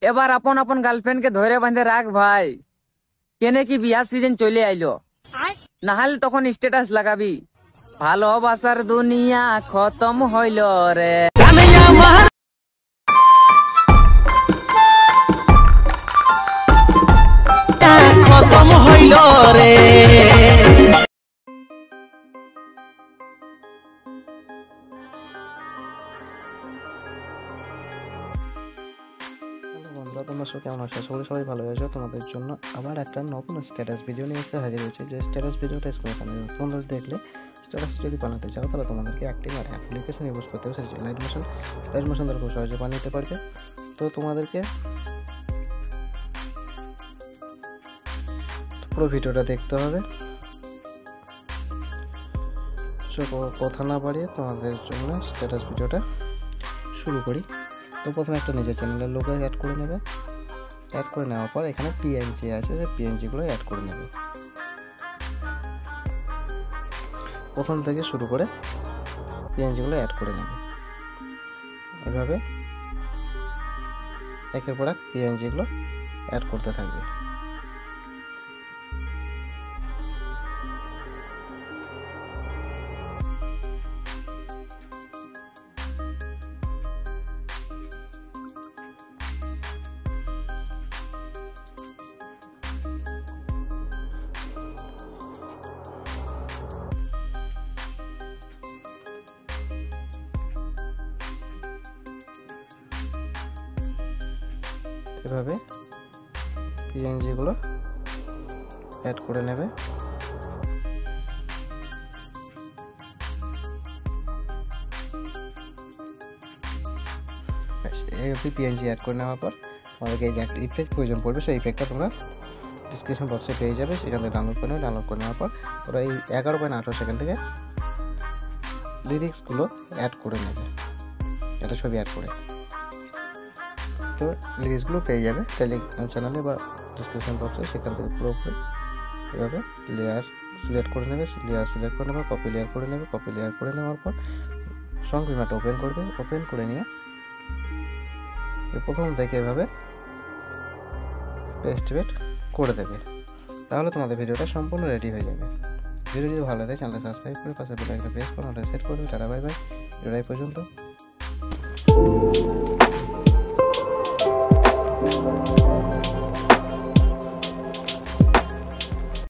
এবার আপন আপন গার্লফ্রেন্ড কে ধরে বাঁধে রাখ ভাই, কেনে কি বিয়ার সিজন চলে আইলো, নাহলে তখন স্ট্যাটাস লাগাবি ভালোবাসার দুনিয়া খতম হইল রে। খতম হইল রে। বন্ধুরা, তোমরা সব কেমন আছো? সবাই ভালো আছো। তোমাদের জন্য আবার একটা নতুন স্ট্যাটাস ভিডিও নিয়ে এসে হাজির হয়েছে। যে স্ট্যাটাস ভিডিওটা স্ক্রিনে তোমরা দেখলে স্ট্যাটাস যদি বানাতে চাও তাহলে তোমাদেরকে একটি অ্যাপ্লিকেশন ইউজ করতে হবে, সেটা লাইট মোশন দ্বারা খুব সহজে বানাতে পারবে। তো তোমাদেরকে পুরো ভিডিওটা দেখতে হবে। কথা না বাড়িয়ে তোমাদের জন্য স্ট্যাটাস ভিডিওটা শুরু করি। তো প্রথমে একটা নিজের চ্যানেলের লোগো অ্যাড করে নেবে। অ্যাড করে নেওয়ার পর এখানে পিএনজি আছে, যে পিএনজিগুলো অ্যাড করে নেবে। প্রথম থেকে শুরু করে পিএনজিগুলো অ্যাড করে নেবে। এভাবে একের পর এক পিএনজিগুলো অ্যাড করতে থাকবে। এভাবে পিএনজিগুলো অ্যাড করে নেবে। এই পিএনজি অ্যাড করে নেওয়ার পর আমাদেরকে এই যে একটা ইফেক্ট প্রয়োজন পড়বে, সেই ইফেক্টটা তোমরা ডিসক্রিপশন বক্সে পেয়ে যাবে, সেখান থেকে ডাউনলোড করে নেবে। ডাউনলোড করে নেওয়ার পর ওরা এই 11.18 সেকেন্ড থেকে লিরিক্সগুলো অ্যাড করে নেবে, একটা ছবি অ্যাড করে। তো লিরিক্সগুলো পেয়ে যাবে টেলিগ্রাম চ্যানেলে বা ডিসক্রিপশন বক্সে, সেখান থেকে পুরোপুরি এভাবে লেয়ার সিলেক্ট করে নেবে। লেয়ার সিলেক্ট করে নেবে, কপি লেয়ার করে নেবে। কপি লেয়ার করে নেওয়ার পর সং বিমাটা ওপেন করবে। ওপেন করে নিয়ে প্রথম থেকে এভাবে পেস্ট করে দেবে। তাহলে তোমাদের ভিডিওটা সম্পূর্ণ রেডি হয়ে যাবে। ভিডিও যদি ভালো লাগে চ্যানেলটা সাবস্ক্রাইব করে পাশে বেল আইকনটা প্রেস করে সেট করে দেবে। Tata bye bye. ভিডিওটা এই পর্যন্ত।